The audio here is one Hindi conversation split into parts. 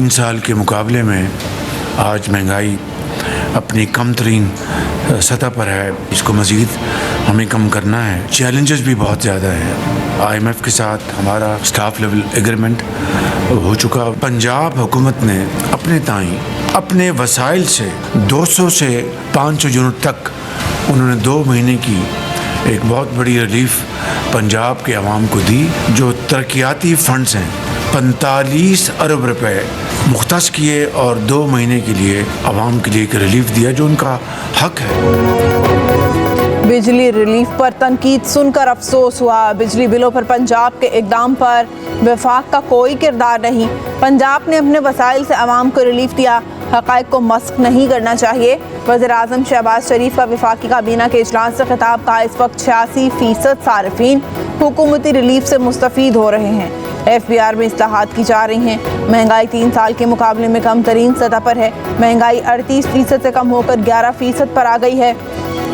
3 साल के मुकाबले में आज महंगाई अपनी कम तरीन सतह पर है। इसको मज़ीद हमें कम करना है। चैलेंजेस भी बहुत ज़्यादा हैं। IMF के साथ हमारा स्टाफ लेवल एग्रीमेंट हो चुका। पंजाब हुकूमत ने अपने ताईं अपने वसाइल से 200 से 500 यूनिट तक उन्होंने 2 महीने की एक बहुत बड़ी रिलीफ पंजाब के अवाम को दी। जो तरक्याती फंड्स हैं 45 अरब रुपए मुख्तस किए और 2 महीने के लिए अवाम के लिए एक रिलीफ दिया जो उनका हक है। बिजली रिलीफ पर तनकीद सुनकर अफसोस हुआ। बिजली बिलों पर पंजाब के इकदाम पर वफाक का कोई किरदार नहीं। पंजाब ने अपने वसाइल से अवाम को रिलीफ दिया। हक़ाइक़ को मस्ख़ नहीं करना चाहिए। वज़ीर-ए-आज़म शहबाज शरीफ का वफाकी काबीना के इजलास से खिताब का इस वक्त 86% सारिफीन हुकूमती रिलीफ से मुस्तफ़ीद हो रहे हैं। FBR में इस्लाहात की जा रही हैं। महंगाई 3 साल के मुकाबले में कम तरीन सतह पर है। महंगाई 38% से कम होकर 11% पर आ गई है।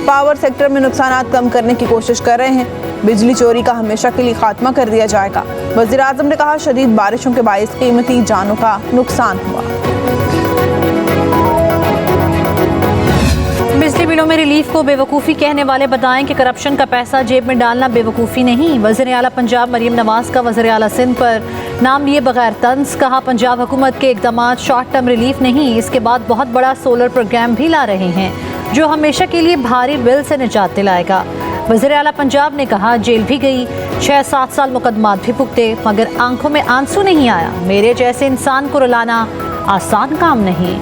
पावर सेक्टर में नुकसानात कम करने की कोशिश कर रहे हैं। बिजली चोरी का हमेशा के लिए खात्मा कर दिया जाएगा। वज़ीर-ए-आज़म ने कहा, शदीद बारिशों के बाइस कीमती जानों का नुकसान हुआ। बिजली बिलों में रिलीफ को बेवकूफ़ी कहने वाले बताएं कि करप्शन का पैसा जेब में डालना बेवकूफ़ी नहीं। वज़ीर आला पंजाब मरियम नवाज़ का वज़ीर आला सिंध पर नाम लिए बगैर तंज। कहा, पंजाब हुकूमत के इक़दामात शॉर्ट टर्म रिलीफ नहीं, इसके बाद बहुत बड़ा सोलर प्रोग्राम भी ला रहे हैं जो हमेशा के लिए भारी बिल से निजात दिलाएगा। वज़ीर आला पंजाब ने कहा, जेल भी गई, 6-7 साल मुकदमात भी भुगते, मगर आंखों में आंसू नहीं आया। मेरे जैसे इंसान को रुलाना आसान काम नहीं।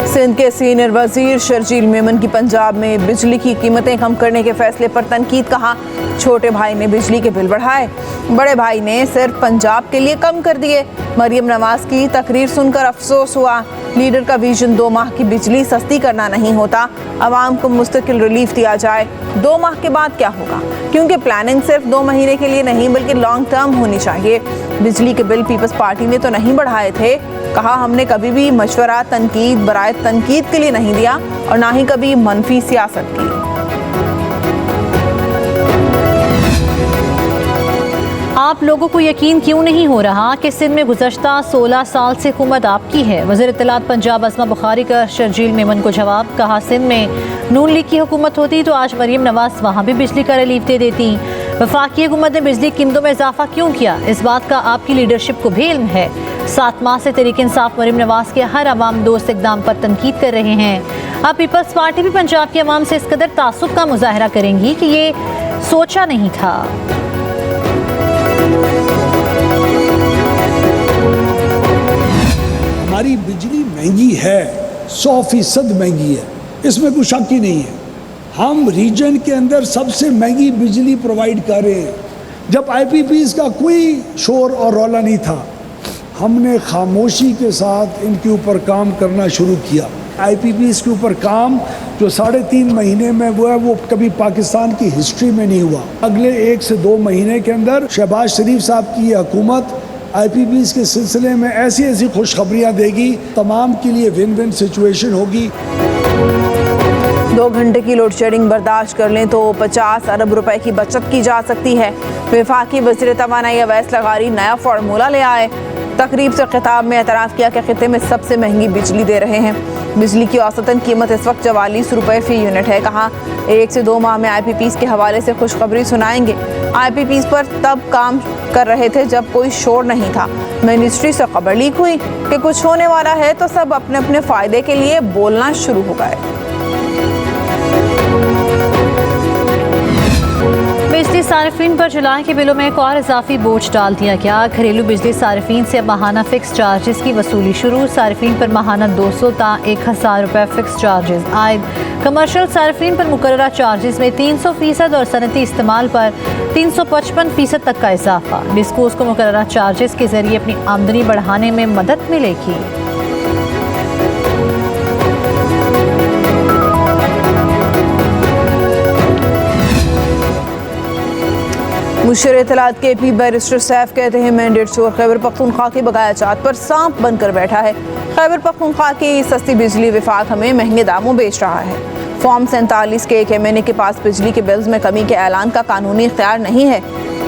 सिंध के सीनियर वजीर शर्जील मेमन की पंजाब में बिजली की कीमतें कम करने के फैसले पर तनकीद। कहा, छोटे भाई ने बिजली के बिल बढ़ाए, बड़े भाई ने सिर्फ पंजाब के लिए कम कर दिए। मरियम नवाज की तकरीर सुनकर अफसोस हुआ। लीडर का विजन 2 माह की बिजली सस्ती करना नहीं होता, आवाम को मुस्तकिल रिलीफ दिया जाए। 2 माह के बाद क्या होगा, क्योंकि प्लानिंग सिर्फ 2 महीने के लिए नहीं बल्कि लॉन्ग टर्म होनी चाहिए। बिजली के बिल पीपल्स पार्टी ने तो नहीं बढ़ाए थे। कहा, हमने कभी भी मशवरा तनकीद बराए तनकीद के लिए नहीं दिया और ना ही कभी मनफी सियासत की। आप लोगों को यकीन क्यों नहीं हो रहा कि सिंध में गुज़श्ता 16 साल से हुकूमत आपकी है? वज़ीर इत्तलात पंजाब अज़मा बुखारी का शर्जील मेमन को जवाब। कहा, सिंध में नून लीग की हुकूमत होती तो आज मरियम नवाज वहाँ भी बिजली का रिलीफ दे देती। वफाकी हुकूमत ने बिजली कीमतों में इजाफा क्यों किया, इस बात का आपकी लीडरशिप को भी इल्म है। 7 माह से तहरीक इंसाफ मरियम नवाज के हर अवाम दोस्त इक़दाम पर तनकीद कर रहे हैं। अब पीपल्स पार्टी भी पंजाब के अवाम से इस कदर तासुब का मुजाहरा करेंगी कि ये सोचा नहीं था। हमारी बिजली महंगी है, 100% महंगी है, इसमें कोई शक ही नहीं है। हम रीजन के अंदर सबसे महंगी बिजली प्रोवाइड कर रहे हैं। जब IPPs का कोई शोर और रौला नहीं था, हमने खामोशी के साथ इनके ऊपर काम करना शुरू किया। IPPs के ऊपर काम जो 3.5 महीने में हुआ है, वो कभी पाकिस्तान की हिस्ट्री में नहीं हुआ। अगले 1 से 2 महीने के अंदर शहबाज शरीफ साहब की हुकूमत IPPs के सिलसिले में ऐसी ऐसी खुशखबरियाँ देगी, तमाम के लिए विन विन सिचुएशन होगी। 2 घंटे की लोड शेडिंग बर्दाश्त कर लें तो 50 अरब रुपए की बचत की जा सकती है। वफाकी वज़ीर तवानाई अवैस लगारी नया फार्मूला ले आए। तकरीब से खिताब में एतराफ़ किया कि खिते में सबसे महंगी बिजली दे रहे हैं। बिजली की औसतन कीमत इस वक्त 44 रुपये फ़ी यूनिट है। कहा, 1 से 2 माह में IPPs के हवाले से खुशखबरी सुनाएंगे। IPPs पर तब काम कर रहे थे जब कोई शोर नहीं था। मिनिस्ट्री से खबर लीक हुई कि कुछ होने वाला है तो सब अपने अपने फ़ायदे के लिए बोलना शुरू हो गए। बिजली सारिफीन पर जुलाई के बिलों में एक और इजाफी बोझ डाल दिया गया। घरेलू बिजली सारिफीन से माहाना फिक्स चार्जेस की वसूली शुरू। सारिफीन पर माहाना 200 ता 1000 रुपये फिक्स चार्जेस आयद। कमर्शियल सारिफीन पर मुकर्ररा चार्जेस में 300% और सनती इस्तेमाल पर 355% तक का इजाफा। डिस्कोस को मुकर्ररा चार्जेस के जरिए अपनी आमदनी बढ़ाने में मदद मिलेगी। मुशीर इत्तलात KP बैरिस्टर सैफ कहते हैं, मैंडेट चोर खैबर पख्तूनख्वा के बकाया चात पर सांप बनकर बैठा है। खैबर पख्तूनख्वा की सस्ती बिजली विफाक हमें महंगे दामों बेच रहा है। फॉर्म 47 के एक MNA के पास बिजली के बिल्स में कमी के ऐलान का कानूनी इख्तियार नहीं है।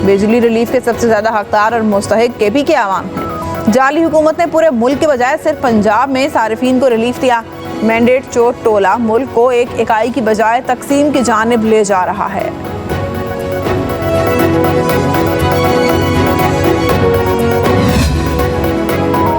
बिजली रिलीफ के सबसे ज़्यादा हकदार और मुस्तहिक KP के आवाम हैं। जाली हुकूमत ने पूरे मुल्क के बजाय सिर्फ पंजाब में सारिफीन को रिलीफ दिया। मैंडेट चोट टोला मुल्क को एक इकाई की बजाय तकसीम की जानिब ले जा रहा है।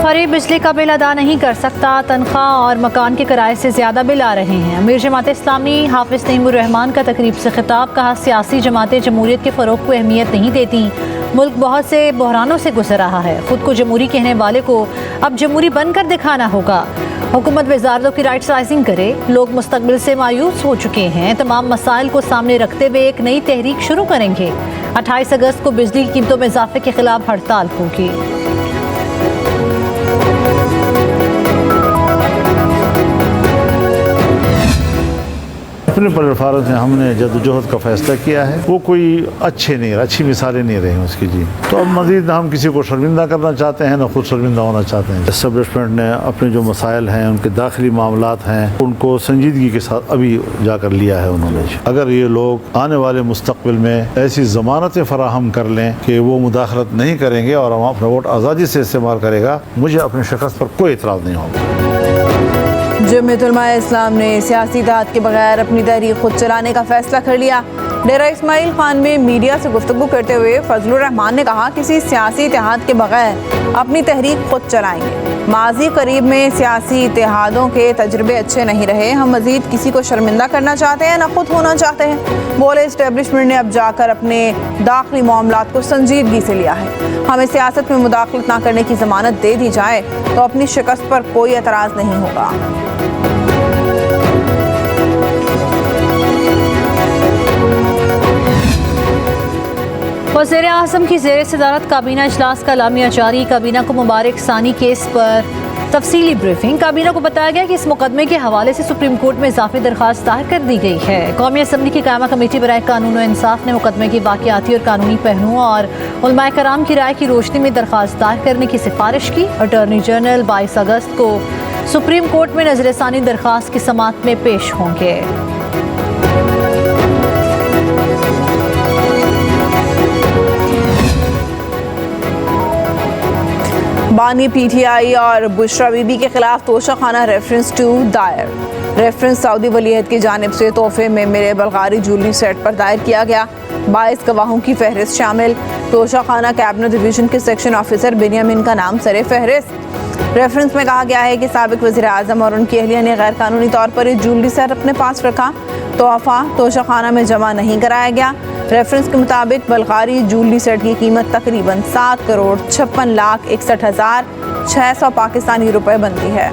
गरीब बिजली का बिल अदा नहीं कर सकता, तनख्वाह और मकान के किराए से ज़्यादा बिल आ रहे हैं। अमीर जमात इस्लामी हाफिज़ नईमुर रहमान का तकरीब से खिताब, कहा सियासी जमातें जमहूरियत के फ़रोग़ को अहमियत नहीं देती। मुल्क बहुत से बहरानों से गुजर रहा है। ख़ुद को जमहूरी कहने वाले को अब जमहूरी बनकर दिखाना होगा। हुकूमत वज़ारतों की राइट राइजिंग करे। लोग मुस्तकबिल से मायूस हो चुके हैं। तमाम मसाइल को सामने रखते हुए एक नई तहरीक शुरू करेंगे। 28 अगस्त को बिजली की कीमतों में इजाफे के खिलाफ हड़ताल होगी। अपने प्लेटफार्म से हमने जद्दोजहद का फैसला किया है, वो कोई अच्छी मिसालें नहीं रही उसकी जी। तो अब मज़ीद हम किसी को शर्मिंदा करना चाहते हैं, ना खुद शर्मिंदा होना चाहते हैं। एस्टेब्लिशमेंट ने अपने जो मसाइल हैं, उनके दाखिली मामलात हैं, उनको संजीदगी के साथ अभी जाकर लिया है उन्होंने। अगर ये लोग आने वाले मुस्तकबिल में ऐसी ज़मानतें फराहम कर लें कि वो मुदाखलत नहीं करेंगे और हम अपना वोट आज़ादी से इस्तेमाल करेगा, मुझे अपने शख्स पर कोई इतराज़ नहीं होगा। जमीयत उलमा इस्लाम ने सियासी इत्तेहाद के बगैर अपनी तहरीक खुद चलाने का फैसला कर लिया। डेरा इस्माइल खान में मीडिया से गुफ्तगू करते हुए फजलुर रहमान ने कहा, किसी सियासी इत्तेहाद के बगैर अपनी तहरीक खुद चलाएंगे। माजी करीब में सियासी इत्तेहादों के तजर्बे अच्छे नहीं रहे। हम मजीद किसी को शर्मिंदा करना चाहते हैं, ना खुद होना चाहते हैं। बोले इस्टेब्लिशमेंट ने अब जाकर अपने दाखिली मामलात को संजीदगी से लिया है। हमें सियासत में मुदाखलत ना करने की ज़मानत दे दी जाए तो अपनी शिकस्त पर कोई एतराज़ नहीं होगा। वज़ीर आज़म की ज़ेर सदारत काबीना इजलास का लामिया जारी। काबीना को मुबारक सानी केस पर तफसीली ब्रीफिंग। काबीना को बताया गया कि इस मुकदमे के हवाले से सुप्रीम कोर्ट में इजाफी दरख्वास्त दायर कर दी गई है। कौमी असम्बली की कायमा कमेटी बराए कानून और इंसाफ ने मुकदमे की वाक़याती और कानूनी पहलुओं और उलमाए कराम की राय की रोशनी में दरख्वास्त दायर करने की सिफारिश की। अटॉर्नी जनरल 22 अगस्त को सुप्रीम कोर्ट में नज़रसानी दरख्वास्त की समाअत में पेश होंगे। बानी PTI और बुशरा बीबी के खिलाफ तोशाखाना रेफरेंस 2 दायर। रेफरेंस सऊदी वलीअहद की जानिब से तोहफे में मेरे बल्गारी ज्वेलरी सेट पर दायर किया गया। 22 गवाहों की फहरिस्त शामिल। तोशाखाना कैबिनेट डिवीजन के सेक्शन ऑफिसर बेनियामिन का नाम सरे फहरिस्त। रेफरेंस में कहा गया है कि साबिक वज़ीर आज़म और उनकी अहलिया ने गैर कानूनी तौर पर ये ज्वेलरी सेट अपने पास रखा। तोहफा तोशाखाना में जमा नहीं कराया गया। रेफरेंस के मुताबिक बल्गारी ज्वेलरी सेट की कीमत तकरीबन 7,56,61,600 पाकिस्तानी रुपए बनती है।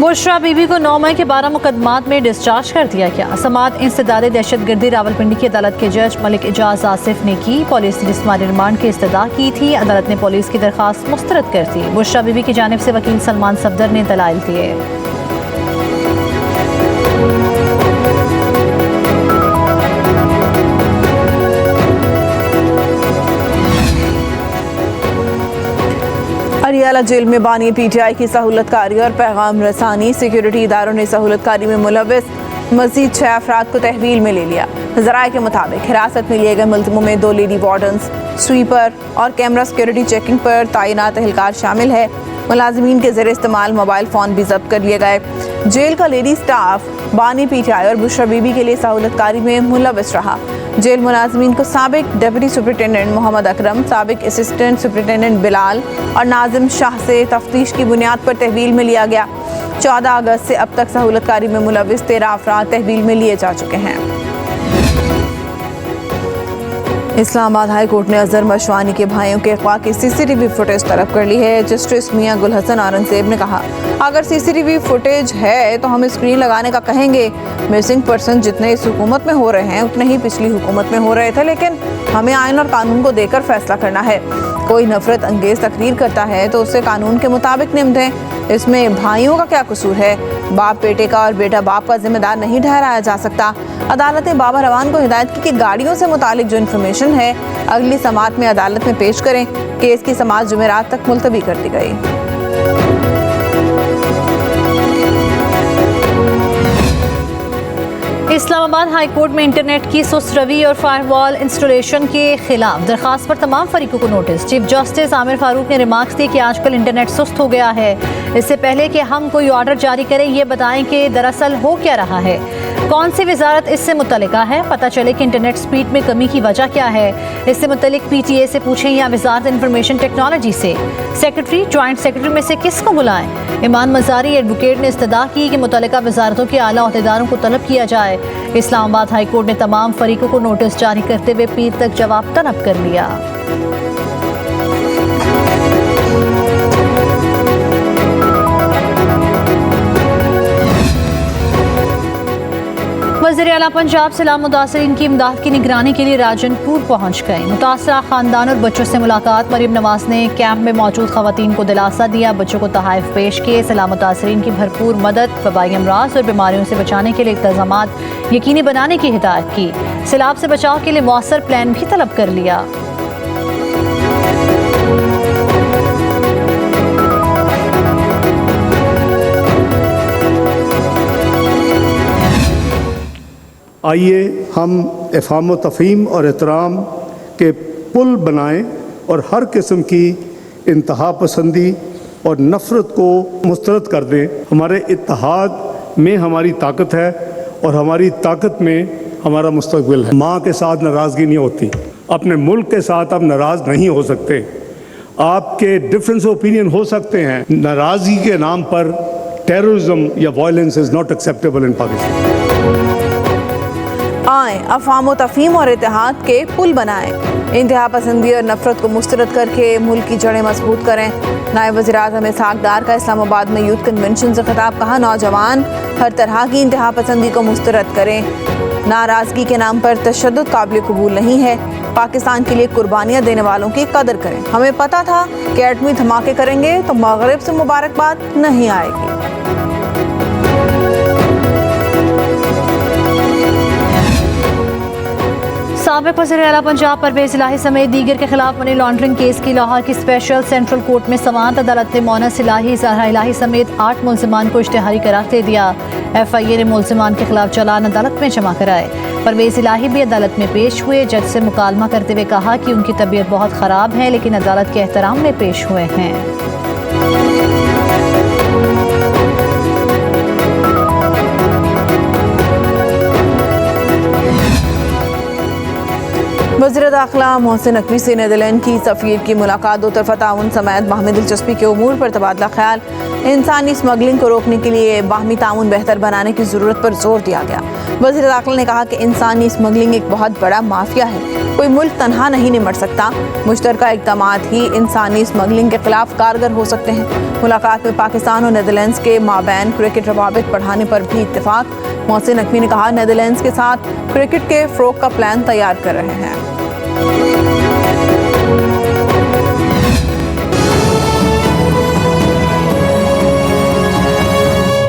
बुशरा बीबी को 9 मई के 12 मुकदमात में डिस्चार्ज कर दिया गया। समाअत इंसदाद दहशतगर्दी रावलपिंडी की अदालत के जज मलिक एजाज आसिफ ने की। पुलिस ने जिस्मानी रिमांड की इस्तदा की थी। अदालत ने पुलिस की दरख्वास्त मुस्तरद कर दी। बुशरा बीबी की जानिब से वकील सलमान सफदर ने दलाइल दिए। अरियाला जेल में बानी PTI की सहूलतकारी और पैगाम रसानी। सिक्योरिटी इदारों ने सहूलतकारी में मुलव्वस मज़ीद 6 अफराद को तहवील में ले लिया। ज़राए के मुताबिक हिरासत में लिए गए मुल्ज़िमों में 2 लेडी वार्डन्स, स्वीपर और कैमरा सिक्योरिटी चेकिंग पर तैनात एहलकार शामिल है। मुलाजिमीन के ज़रिए इस्तेमाल मोबाइल फ़ोन भी जब्त कर लिए गए। जेल का लेडी स्टाफ बानी PTI और बुशरा बीबी के लिए सहूलतकारी में मुलव्वस रहा। जेल मुलाजिमीन को साबिक डिप्टी सुपरिटेंडेंट मोहम्मद अकरम, साबिक असिस्टेंट सुपरिटेंडेंट बिलाल और नाजिम शाह से तफ्तीश की बुनियाद पर तहवील में लिया गया। 14 अगस्त से अब तक सहूलतकारी में मुलव्वस 13 अफराद तहवील में लिए जा चुके हैं। इस्लामाबाद हाई कोर्ट ने अजहर मशवानी के भाइयों के अगवा की CCTV फुटेज तलब कर ली है। जस्टिस मियां गुल हसन औरंगजेब ने कहा, अगर CCTV फुटेज है तो हम स्क्रीन लगाने का कहेंगे। मिसिंग पर्सन जितने इस हुकूमत में हो रहे हैं उतने ही पिछली हुकूमत में हो रहे थे, लेकिन हमें आइन और कानून को देकर फैसला करना है। कोई नफरत अंगेज तकरीर करता है तो उसे कानून के मुताबिक निमटें। इसमें भाइयों का क्या कसूर है? बाप बेटे का और बेटा बाप का जिम्मेदार नहीं ठहराया जा सकता। अदालत ने बाबर रवान को हिदायत की कि गाड़ियों से मुतालिक जो इन्फॉर्मेशन है अगली समाअत में अदालत में पेश करें। केस की समाअत जुमेरात तक मुलतवी कर दी गई। इस्लामाबाद हाई कोर्ट में इंटरनेट की सुस्त रवि और फायरवॉल इंस्टॉलेशन के खिलाफ दरखास्त पर तमाम फरीकों को notice. Chief justice Aamir Farooq ने रिमार्क्स दिए कि आजकल इंटरनेट सुस्त हो गया है। इससे पहले कि हम कोई ऑर्डर जारी करें, ये बताएं कि दरअसल हो क्या रहा है, कौन सी वजारत इससे मुतल्लिका है, पता चले कि इंटरनेट स्पीड में कमी की वजह क्या है। इससे मुतल्लिक PTA से पूछें या वजारत इंफॉर्मेशन टेक्नोलॉजी से। सेक्रेटरी, ज्वाइंट सेक्रेटरी में से किसको बुलाएं। ईमान मजारी एडवोकेट ने इस्तदा की कि मुतल्लिका वजारतों के आला अहदेदारों को तलब किया जाए। इस्लामाबाद हाई कोर्ट ने तमाम फरीकों को नोटिस जारी करते हुए पीर तक जवाब तलब कर लिया। वज़ीर आला पंजाब सलाम मुतासरीन की इमदाद की निगरानी के लिए राजनपुर पहुँच गए। मुतासरा खानदान और बच्चों से मुलाकात। मरीम नवाज ने कैंप में मौजूद खवातीन को दिलासा दिया, बच्चों को तोहफे पेश किए। सलाम मुतासरीन की भरपूर मदद, वबाई अमराज और बीमारियों से बचाने के लिए इंतजामात यकीनी बनाने की हिदायत की। सैलाब से बचाव के लिए मौसर प्लान भी तलब कर लिया। आइए हम इफ़हाम व तफ़हीम और एहतराम के पुल बनाएं और हर किस्म की इंतहा पसंदी और नफ़रत को मुस्तरद कर दें। हमारे इत्तेहाद में हमारी ताकत है और हमारी ताकत में हमारा मुस्तक़बिल है। माँ के साथ नाराज़गी नहीं होती, अपने मुल्क के साथ आप नाराज़ नहीं हो सकते। आपके डिफरेंस ऑफ ओपिनियन हो सकते हैं, नाराज़गी के नाम पर टेररिज्म या वायलेंस इज़ नॉट एक्सेप्टेबल इन पाकिस्तान। आए अफ़वाम व तफ़हीम और इत्तेहाद के पुल बनाएं, इंतहा पसंदी और नफरत को मुस्तरद करके मुल्क की जड़ें मजबूत करें। नायब वज़ीर आज़म इसहाक़ डार का इस्लामाबाद में यूथ कन्वेंशन से खिताब। कहा, नौजवान हर तरह की इंतहा पसंदी को मुस्तरद करें, नाराज़गी के नाम पर तशद्दुद काबिल कबूल नहीं है। पाकिस्तान के लिए कुर्बानियाँ देने वालों की कदर करें। हमें पता था कि एटमी धमाके करेंगे तो मगरिब से मुबारकबाद नहीं आएगी। साबिक़ वज़ीर आला पंजाब परवेज़ इलाही समेत दीगर के खिलाफ मनी लॉन्ड्रिंग केस की लाहौर की स्पेशल सेंट्रल कोर्ट में समाअत। अदालत ने मोनस इलाही, ज़हरा इलाही समेत 8 मुल्ज़िमान को इश्तिहारी करार दे दिया। FIA ने मुल्ज़िमान के खिलाफ चालान अदालत में जमा कराए। परवेज़ इलाही भी अदालत में पेश हुए। जज से मुकालमा करते हुए कहा कि उनकी तबीयत बहुत ख़राब है, लेकिन अदालत के एहतराम में पेश हुए हैं। वज़ीर दाखिला मोहसिन नकवी से नीदरलैंड की सफ़ीर की मुलाकात। दो तरफ़ा ताउन समेत बाहमी दिलचस्पी के उमूर पर तबादला ख्याल। इंसानी स्मगलिंग को रोकने के लिए बाहमी ताउन बेहतर बनाने की ज़रूरत पर जोर दिया गया। वज़ीर दाखिला ने कहा कि इंसानी स्मगलिंग एक बहुत बड़ा माफिया है, कोई मुल्क तनहा नहीं निमट सकता। मुश्तरका इक़दामात ही इंसानी स्मगलिंग के खिलाफ कारगर हो सकते हैं। मुलाकात में पाकिस्तान और नीदरलैंड्स के माबैन क्रिकेट रवाबित बढ़ाने पर भी इत्तेफाक। मोहसिन नकवी ने कहा, नीदरलैंड्स के साथ क्रिकेट के फ़रोग़ का प्लान तैयार कर रहे हैं।